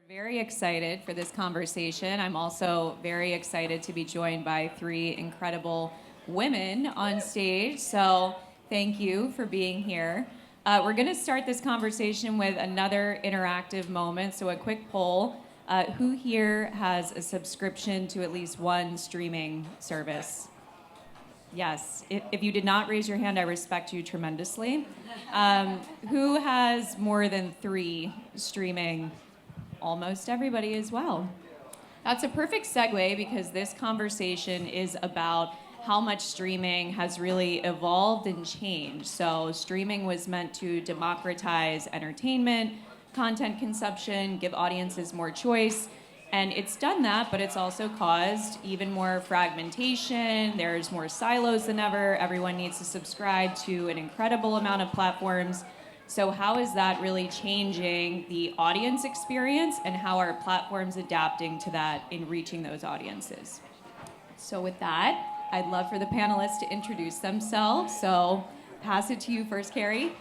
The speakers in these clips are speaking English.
Very excited for this conversation. I'm also very excited to be joined by three incredible women on stage. So thank you for being here. We're going to start this conversation with another interactive moment. So a quick poll. Who here has a subscription to at least one streaming service? Yes. If you did not raise your hand, I respect you tremendously. Who has more than three streaming? Almost everybody as well. That's a perfect segue because this conversation is about how much streaming has really evolved and changed. So streaming was meant to democratize entertainment, content consumption, give audiences more choice. And it's done that, but it's also caused even more fragmentation. There's more silos than ever. Everyone needs to subscribe to an incredible amount of platforms. So how is that really changing the audience experience, and how are platforms adapting to that in reaching those audiences? So with that, I'd love for the panelists to introduce themselves. So pass it to you first, Carrie.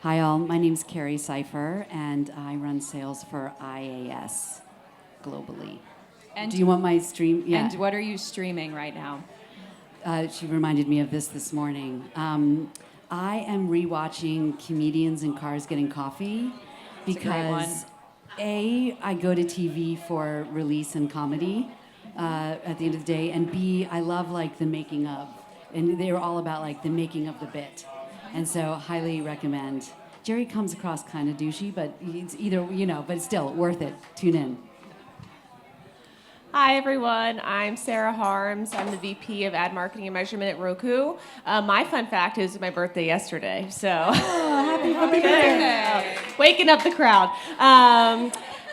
Hi all, my name's Carrie Seifer, and I run sales for IAS globally. And do you want my stream? Yeah. And what are you streaming right now? She reminded me of this morning. I am rewatching Comedians in Cars Getting Coffee because A, I go to TV for release and comedy at the end of the day, and B, I love like the making of, and they were all about like the making of the bit, and so highly recommend. Jerry comes across kind of douchey, but it's either, but it's still worth it. Tune in. Hi, everyone. I'm Sarah Harms. I'm the VP of Ad Marketing and Measurement at Roku. My fun fact is my birthday yesterday, so happy birthday! Waking up the crowd.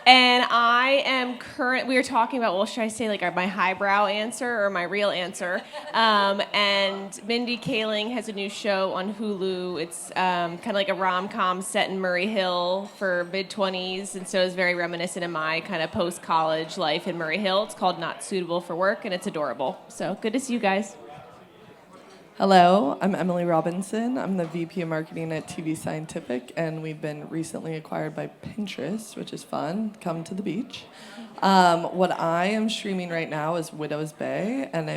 And I am we were talking about, well, should I say like my highbrow answer or my real answer? And Mindy Kaling has a new show on Hulu. It's kind of like a rom-com set in Murray Hill for mid-20s, and so it's very reminiscent of my kind of post-college life in Murray Hill. It's called Not Suitable for Work, and it's adorable. So good to see you guys. Hello, I'm Emily Robinson. I'm the VP of Marketing at TV Scientific, and we've been recently acquired by Pinterest, which is fun. Come to the beach. What I am streaming right now is Widow's Bay, and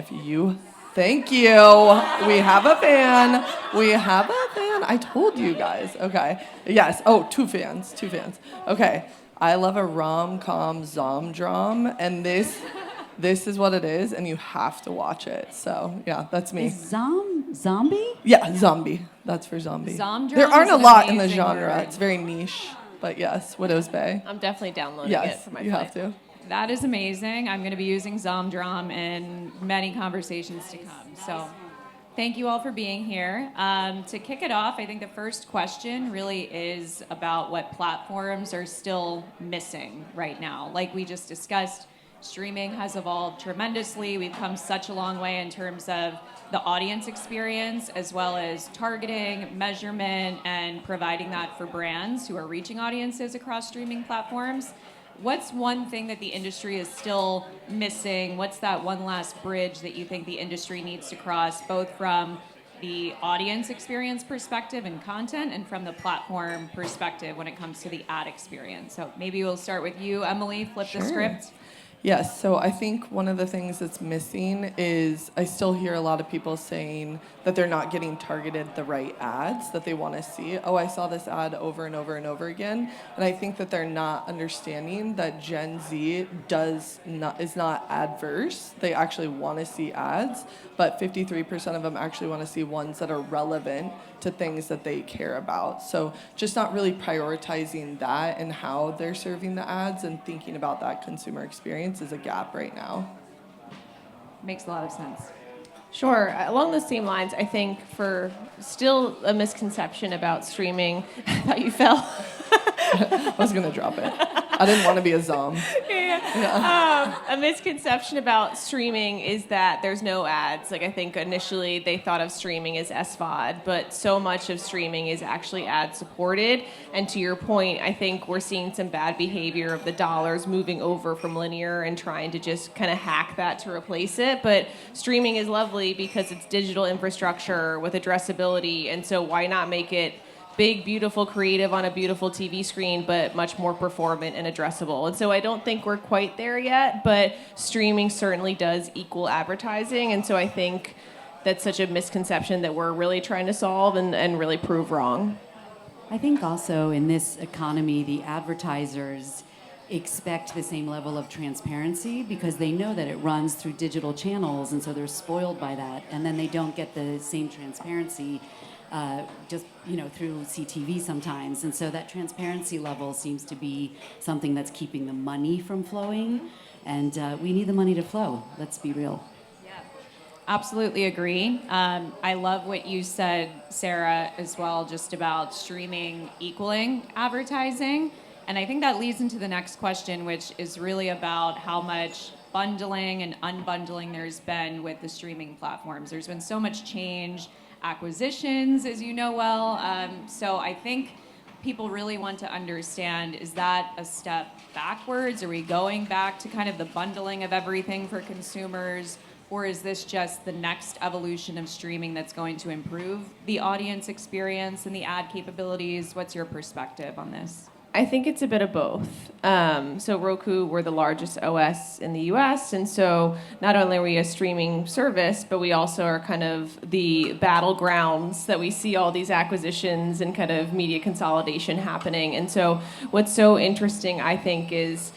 thank you. We have a fan. I told you guys. Okay. Yes. Oh, two fans. Okay. I love a rom-com zom-drom, and this is what it is, and you have to watch it. So, yeah, that's me. Is zombie? Yeah, zombie. That's for zombie. Zom-drom there aren't is a an lot in the amazing genre. word. It's very niche. But yes, Widow's Bay. I'm definitely downloading it for my you flight. have to. That is amazing. I'm going to be using Zomdrom in many conversations to come. So thank you all for being here. To kick it off, I think the first question really is about what platforms are still missing right now. Like we just discussed, streaming has evolved tremendously. We've come such a long way in terms of the audience experience, as well as targeting, measurement, and providing that for brands who are reaching audiences across streaming platforms. What's one thing that the industry is still missing? What's that one last bridge that you think the industry needs to cross, both from the audience experience perspective and content, and from the platform perspective when it comes to the ad experience? So maybe we'll start with you, Emily, flip the script. Yes, so I think one of the things that's missing is I still hear a lot of people saying that they're not getting targeted the right ads that they want to see. Oh, I saw this ad over and over and over again. And I think that they're not understanding that Gen Z is not adverse. They actually want to see ads, but 53% of them actually want to see ones that are relevant to things that they care about. So just not really prioritizing that and how they're serving the ads and thinking about that consumer experience is a gap right now. Makes a lot of sense. Sure. Along those same lines, I think for still a misconception about streaming, I thought you fell. I was going to drop it. I didn't want to be a zom. A misconception about streaming is that there's no ads. Like I think initially they thought of streaming as SVOD, but so much of streaming is actually ad supported. And to your point, I think we're seeing some bad behavior of the dollars moving over from linear and trying to just kind of hack that to replace it. But streaming is lovely because it's digital infrastructure with addressability, and so why not make it big, beautiful creative on a beautiful TV screen, but much more performant and addressable. And so I don't think we're quite there yet, but streaming certainly does equal advertising. And so I think that's such a misconception that we're really trying to solve and really prove wrong. I think also in this economy, the advertisers expect the same level of transparency because they know that it runs through digital channels, and so they're spoiled by that, and then they don't get the same transparency through CTV sometimes, and so that transparency level seems to be something that's keeping the money from flowing, and we need the money to flow. Let's be real. Absolutely agree. I love what you said, Sarah, as well, just about streaming equaling advertising. And I think that leads into the next question, which is really about how much bundling and unbundling there's been with the streaming platforms. There's been so much change, acquisitions, as you know well. So I think people really want to understand, is that a step backwards? Are we going back to kind of the bundling of everything for consumers? Or is this just the next evolution of streaming that's going to improve the audience experience and the ad capabilities? What's your perspective on this? I think it's a bit of both. So Roku, we're the largest OS in the US, and so not only are we a streaming service, but we also are kind of the battlegrounds that we see all these acquisitions and kind of media consolidation happening. And so what's so interesting, I think, is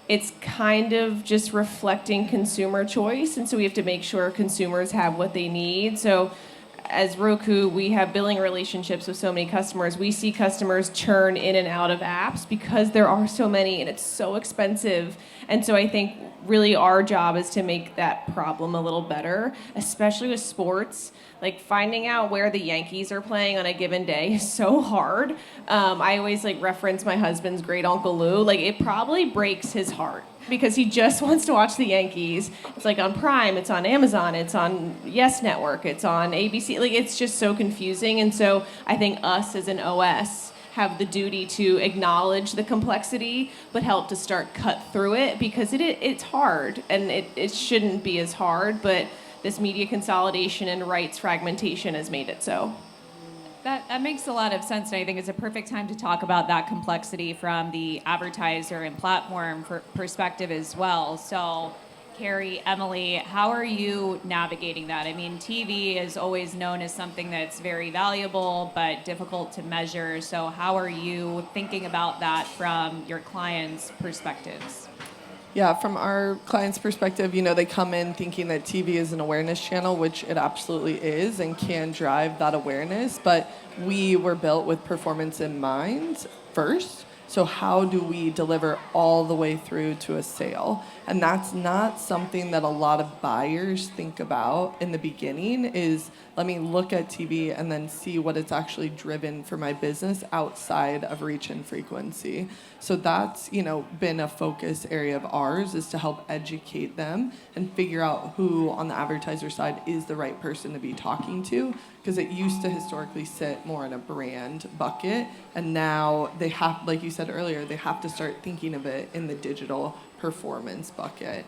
it's kind of just reflecting consumer choice, and so we have to make sure consumers have what they need. So as Roku, we have billing relationships with so many customers. We see customers churn in and out of apps because there are so many and it's so expensive. And so I think really our job is to make that problem a little better, especially with sports. Like finding out where the Yankees are playing on a given day is so hard. I always reference my husband's great Uncle Lou. It probably breaks his heart because he just wants to watch the Yankees. It's on Prime, it's on Amazon, it's on Yes Network, it's on ABC. It's just so confusing. And so I think us as an OS have the duty to acknowledge the complexity, but help to start cut through it because it's hard and it shouldn't be as hard, but this media consolidation and rights fragmentation has made it so. That makes a lot of sense, and I think it's a perfect time to talk about that complexity from the advertiser and platform perspective as well. So, Carrie, Emily, how are you navigating that? I mean, TV is always known as something that's very valuable but difficult to measure. So how are you thinking about that from your clients' perspectives? Yeah, from our clients' perspective, they come in thinking that TV is an awareness channel, which it absolutely is and can drive that awareness. But we were built with performance in mind first. So how do we deliver all the way through to a sale? And that's not something that a lot of buyers think about in the beginning is, let me look at TV and then see what it's actually driven for my business outside of reach and frequency. So that's, been a focus area of ours, is to help educate them and figure out who on the advertiser side is the right person to be talking to. Because it used to historically sit more in a brand bucket, and now they have, like you said earlier, they have to start thinking of it in the digital performance bucket.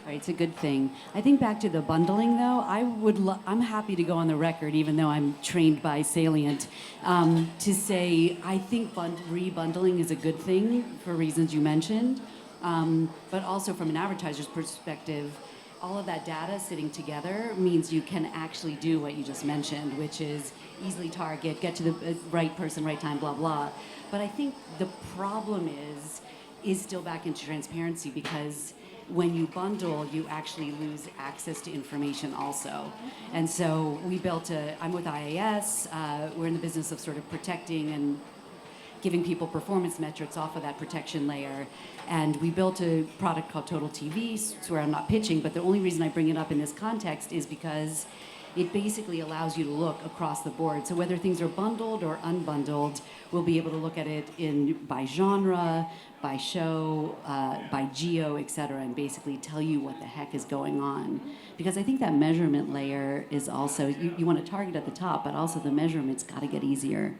Right, it's a good thing. I think back to the bundling, though, I'm happy to go on the record, even though I'm trained by Salient, to say I think rebundling is a good thing for reasons you mentioned, but also from an advertiser's perspective, all of that data sitting together means you can actually do what you just mentioned, which is easily target, get to the right person, right time, blah, blah. But I think the problem is still back into transparency, because when you bundle, you actually lose access to information also. And so I'm with IAS, we're in the business of sort of protecting and giving people performance metrics off of that protection layer. And we built a product called Total TV, where I'm not pitching, but the only reason I bring it up in this context is because it basically allows you to look across the board. So whether things are bundled or unbundled, we'll be able to look at it by genre, by show, by geo, et cetera, and basically tell you what the heck is going on. Because I think that measurement layer is also, you want to target at the top, but also the measurement's got to get easier.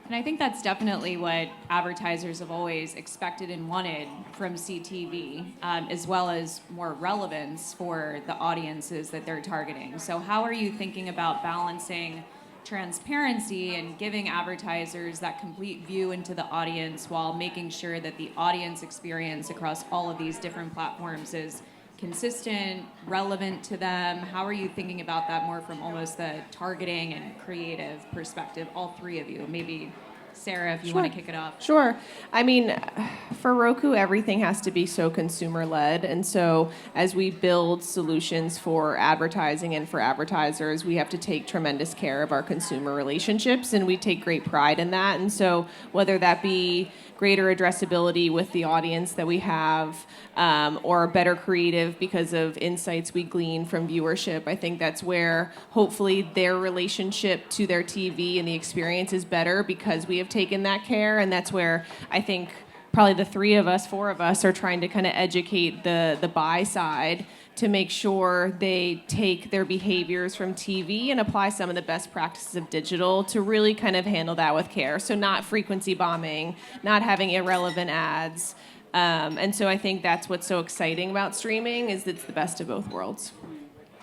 And I think that's definitely what advertisers have always expected and wanted from CTV, as well as more relevance for the audiences that they're targeting. So how are you thinking about balancing transparency and giving advertisers that complete view into the audience while making sure that the audience experience across all of these different platforms is consistent, relevant to them? How are you thinking about that more from almost the targeting and creative perspective, all three of you? Maybe Sarah, if you want to kick it off. Sure. I mean, for Roku, everything has to be so consumer-led. And so as we build solutions for advertising and for advertisers, we have to take tremendous care of our consumer relationships, and we take great pride in that. And so whether that be greater addressability with the audience that we have, or better creative because of insights we glean from viewership, I think that's where hopefully their relationship to their TV and the experience is better because we have taken that care. And that's where I think probably the four of us are trying to kind of educate the buy side to make sure they take their behaviors from TV and apply some of the best practices of digital to really kind of handle that with care. So not frequency bombing, not having irrelevant ads. And so I think that's what's so exciting about streaming is it's the best of both worlds.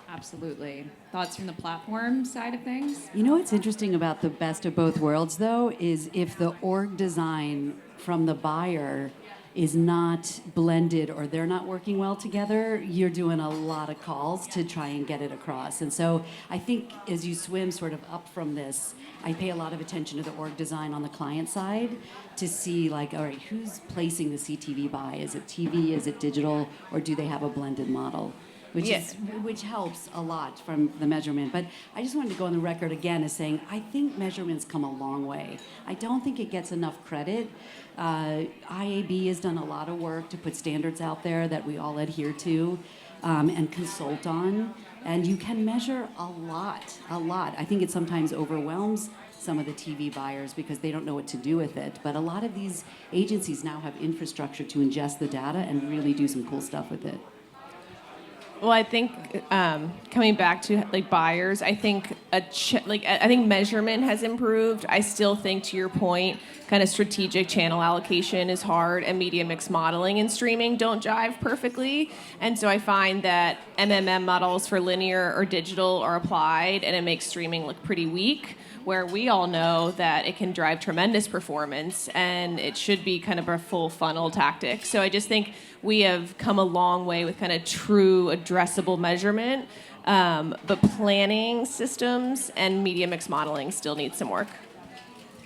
Absolutely. Thoughts from the platform side of things? You know what's interesting about the best of both worlds, though, is if the org design from the buyer is not blended or they're not working well together, you're doing a lot of calls to try and get it across. And so I think as you swim sort of up from this, I pay a lot of attention to the org design on the client side to see, like, all right, who's placing the CTV buy? Is it TV, is it digital, or do they have a blended model? Which helps a lot from the measurement. But I just wanted to go on the record again as saying I think measurement's come a long way. I don't think it gets enough credit. IAB has done a lot of work to put standards out there that we all adhere to and consult on. And you can measure a lot. I think it sometimes overwhelms some of the TV buyers because they don't know what to do with it. But a lot of these agencies now have infrastructure to ingest the data and really do some cool stuff with it. Well, I think coming back to like buyers, I think I think measurement has improved. I still think, to your point, kind of strategic channel allocation is hard, and media mix modeling and streaming don't jive perfectly. And so I find that MMM models for linear or digital are applied, and it makes streaming look pretty weak. Where we all know that it can drive tremendous performance, and it should be kind of a full funnel tactic. So I just think we have come a long way with kind of true addressable measurement, but planning systems and media mix modeling still need some work.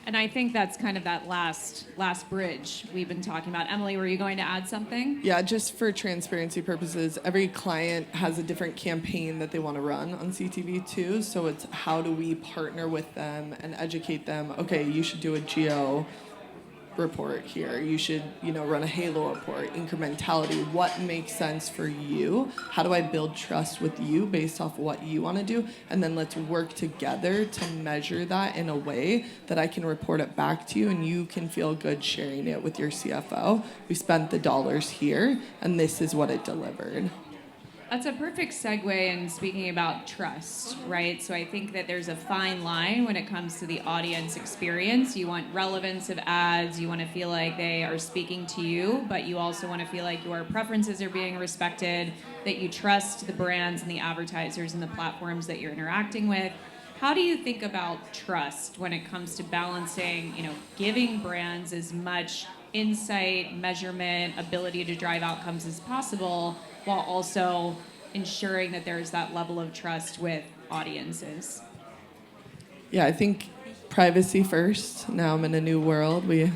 And I think that's kind of that last bridge we've been talking about. Emily, were you going to add something? Yeah, just for transparency purposes, every client has a different campaign that they want to run on CTV too. So it's how do we partner with them and educate them? Okay, you should do a geo report here. You should, run a halo report, incrementality. What makes sense for you? How do I build trust with you based off what you want to do? And then let's work together to measure that in a way that I can report it back to you and you can feel good sharing it with your CFO. We spent the dollars here and this is what it delivered. That's a perfect segue in speaking about trust, right? So I think that there's a fine line when it comes to the audience experience. You want relevance of ads, you want to feel like they are speaking to you, but you also want to feel like your preferences are being respected, that you trust the brands and the advertisers and the platforms that you're interacting with. How do you think about trust when it comes to balancing, giving brands as much insight, measurement, ability to drive outcomes as possible, while also ensuring that there's that level of trust with audiences? Yeah, I think privacy first. Now I'm in a new world. We,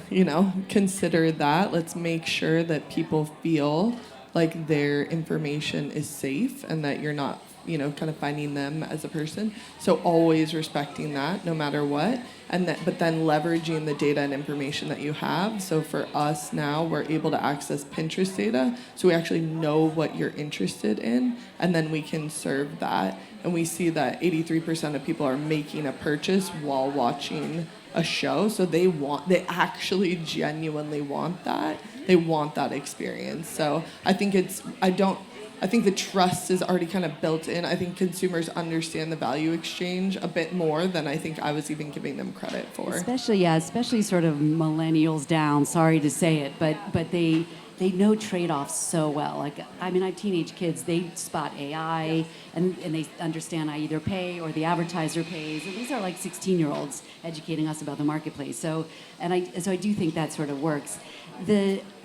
consider that. Let's make sure that people feel like their information is safe and that you're not, kind of finding them as a person. So always respecting that no matter what. But then leveraging the data and information that you have. So for us now, we're able to access Pinterest data. So we actually know what you're interested in, and then we can serve that. And we see that 83% of people are making a purchase while watching a show. So they actually genuinely want that. They want that experience. So I think I think the trust is already kind of built in. I think consumers understand the value exchange a bit more than I think I was even giving them credit for. Especially sort of millennials down. Sorry to say it, but they they know trade-offs so well. Like, I mean, I have teenage kids, they spot AI, and they understand I either pay or the advertiser pays. And these are like 16-year-olds educating us about the marketplace. So I do think that sort of works.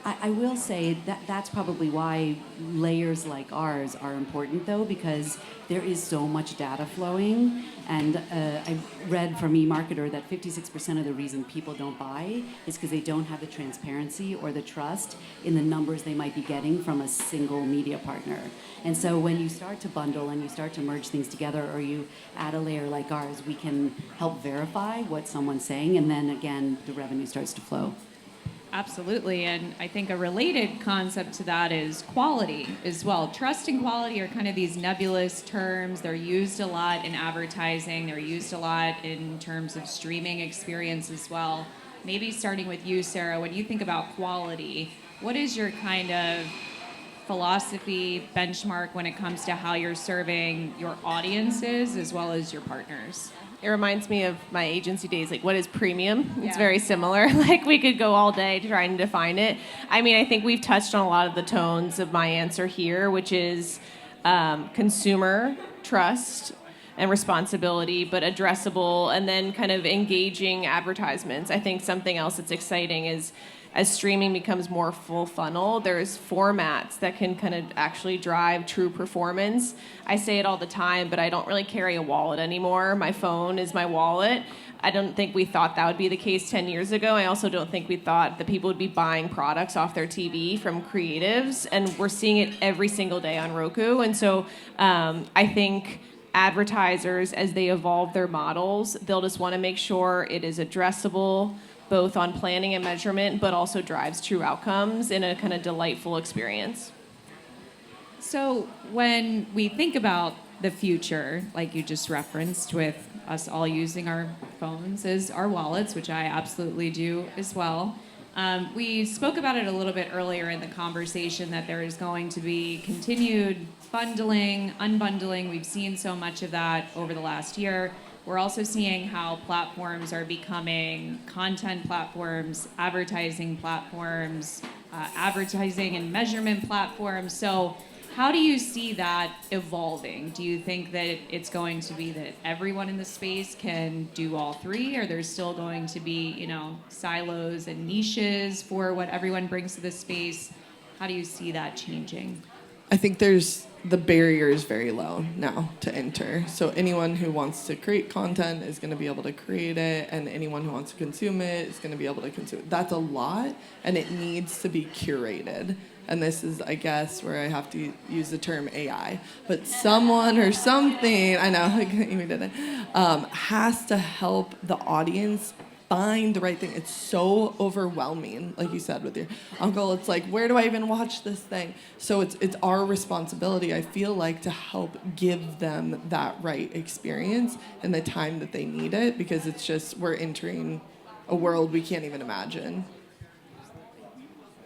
I will say that that's probably why layers like ours are important, though, because there is so much data flowing. And I read from eMarketer that 56% of the reason people don't buy is because they don't have the transparency or the trust in the numbers they might be getting from a single media partner. And so when you start to bundle and you start to merge things together, or you add a layer like ours, we can help verify what someone's saying, and then again, the revenue starts to flow. Absolutely, and I think a related concept to that is quality as well. Trust and quality are kind of these nebulous terms. They're used a lot in advertising. They're used a lot in terms of streaming experience as well. Maybe starting with you, Sarah, when you think about quality, what is your kind of philosophy, benchmark when it comes to how you're serving your audiences as well as your partners? It reminds me of my agency days. Like, what is premium? It's very similar. Like, we could go all day trying to define it. I mean, I think we've touched on a lot of the tones of my answer here, which is consumer trust and responsibility, but addressable, and then kind of engaging advertisements. I think something else that's exciting is, as streaming becomes more full funnel, there's formats that can kind of actually drive true performance. I say it all the time, but I don't really carry a wallet anymore. My phone is my wallet. I don't think we thought that would be the case 10 years ago. I also don't think we thought that people would be buying products off their TV from creatives, and we're seeing it every single day on Roku. And so I think advertisers, as they evolve their models, they'll just want to make sure it is addressable, both on planning and measurement, but also drives true outcomes in a kind of delightful experience. So when we think about the future, like you just referenced, with us all using our phones as our wallets, which I absolutely do as well, we spoke about it a little bit earlier in the conversation, that there is going to be continued bundling, unbundling. We've seen so much of that over the last year. We're also seeing how platforms are becoming content platforms, advertising platforms, advertising and measurement platforms. So how do you see that evolving? Do you think that it's going to be that everyone in the space can do all three, or there's still going to be, silos and niches for what everyone brings to the space? How do you see that changing? I think the barrier is very low now to enter. So anyone who wants to create content is going to be able to create it, and anyone who wants to consume it is going to be able to consume it. That's a lot, and it needs to be curated. And this is, I guess, where I have to use the term AI. But someone or something, I know, we did it, has to help the audience find the right thing. It's so overwhelming, like you said with your uncle. It's like, where do I even watch this thing? So it's our responsibility, I feel like, to help give them that right experience in the time that they need it, because it's just, we're entering a world we can't even imagine.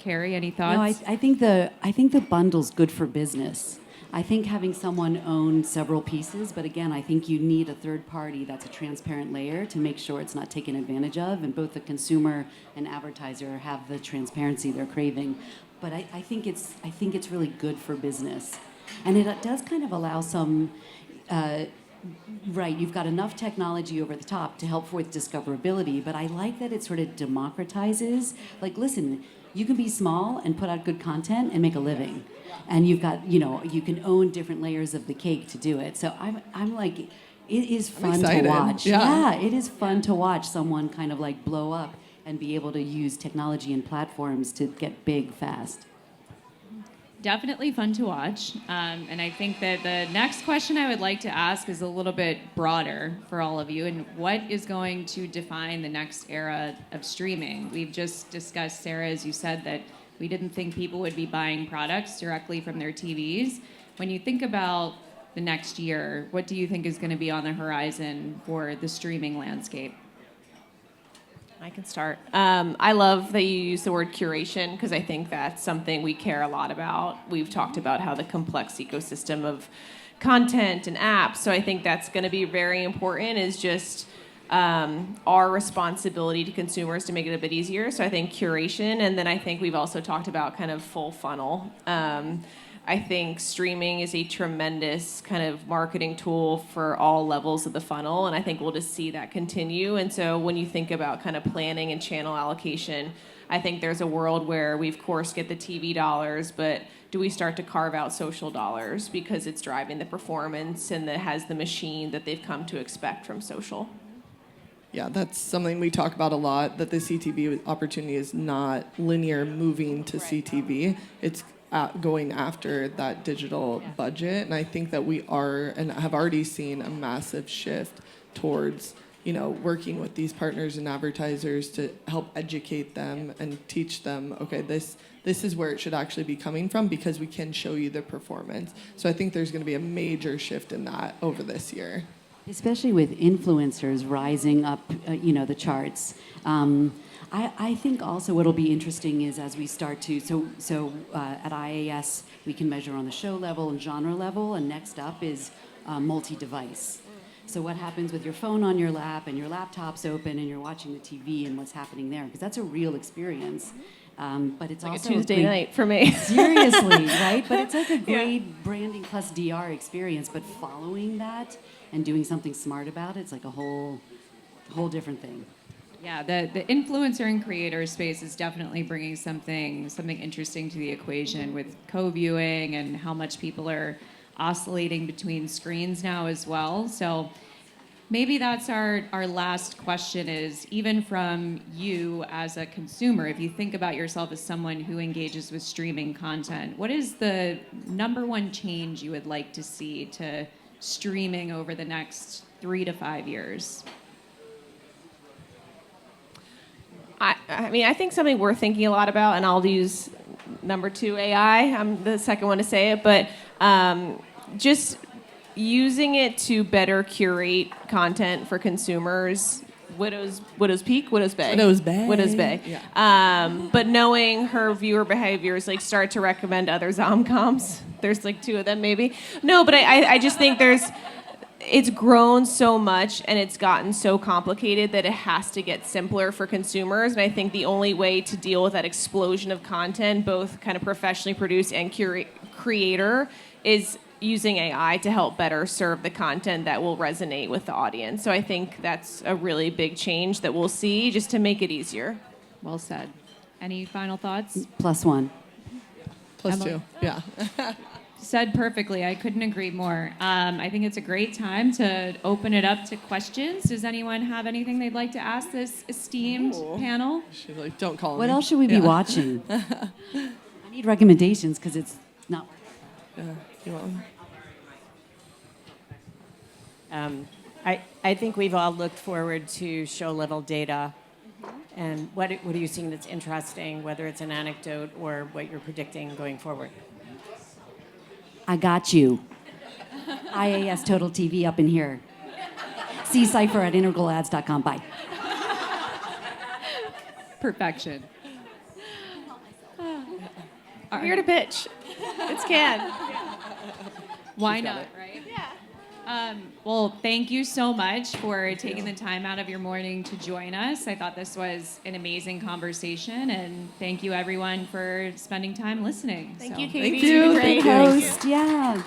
Carrie, any thoughts? No, I think the bundle's good for business. I think having someone own several pieces, but again, I think you need a third party that's a transparent layer to make sure it's not taken advantage of, and both the consumer and advertiser have the transparency they're craving. But I think it's really good for business, and it does kind of allow some. Right, you've got enough technology over the top to help with discoverability, but I like that it sort of democratizes. Like, listen, you can be small and put out good content and make a living. And you've got, you can own different layers of the cake to do it. So I'm like, it is fun to watch. Yeah, it is fun to watch someone kind of like blow up and be able to use technology and platforms to get big fast. Definitely fun to watch. And I think that the next question I would like to ask is a little bit broader for all of you. And what is going to define the next era of streaming? We've just discussed, Sarah, as you said, that we didn't think people would be buying products directly from their TVs. When you think about the next year, what do you think is going to be on the horizon for the streaming landscape? I can start. I love that you use the word curation, because I think that's something we care a lot about. We've talked about how the complex ecosystem of content and apps, so I think that's going to be very important, is just our responsibility to consumers to make it a bit easier. So I think curation, and then I think we've also talked about kind of full funnel. I think streaming is a tremendous kind of marketing tool for all levels of the funnel, and I think we'll just see that continue. And so when you think about kind of planning and channel allocation, I think there's a world where we, of course, get the TV dollars, but do we start to carve out social dollars because it's driving the performance and that has the machine that they've come to expect from social? Yeah, that's something we talk about a lot, that the CTV opportunity is not linear moving to CTV. It's going after that digital budget. And I think that we are and have already seen a massive shift towards, working with these partners and advertisers to help educate them and teach them, okay, this is where it should actually be coming from because we can show you the performance. So I think there's going to be a major shift in that over this year. Especially with influencers rising up, the charts. I think also what'll be interesting is as we start to, at IAS, we can measure on the show level and genre level, and next up is multi-device. So what happens with your phone on your lap and your laptop's open and you're watching the TV and what's happening there? Because that's a real experience. But it's Like also a Tuesday night for me. Seriously, right? But it's like a great branding plus DR experience. But following that and doing something smart about it, it's like a whole different thing. Yeah, the influencer and creator space is definitely bringing something interesting to the equation with co-viewing and how much people are oscillating between screens now as well. So maybe that's our last question is, even from you as a consumer, if you think about yourself as someone who engages with streaming content, what is the number one change you would like to see to streaming over the next 3 to 5 years? I think something we're thinking a lot about, and I'll use number 2, AI. I'm the second one to say it, but just using it to better curate content for consumers. Widow's Peak, Widow's Bay. Widow's Bay. Yeah. But knowing her viewer behaviors, like start to recommend other zomcoms. There's like 2 of them maybe. No, but I just think it's grown so much and it's gotten so complicated that it has to get simpler for consumers. And I think the only way to deal with that explosion of content, both kind of professionally produced and creator, is using AI to help better serve the content that will resonate with the audience. So I think that's a really big change that we'll see just to make it easier. Well said. Any final thoughts? +1. +2, yeah. Said perfectly. I couldn't agree more. I think it's a great time to open it up to questions. Does anyone have anything they'd like to ask this esteemed panel? She's like, don't call me. What else should we be watching? I need recommendations because it's not. Yeah, you want one? I think we've all looked forward to show level data. And what are you seeing that's interesting, whether it's an anecdote or what you're predicting going forward? I got you. IAS Total TV up in here. See Cypher at integralads.com. Bye. Perfection. I'm here to pitch. It's Can. Why not, right? Yeah. Well, thank you so much for taking the time out of your morning to join us. I thought this was an amazing conversation, and thank you everyone for spending time listening. Thank So- you, Katie. Thank you. Great. Host, yeah.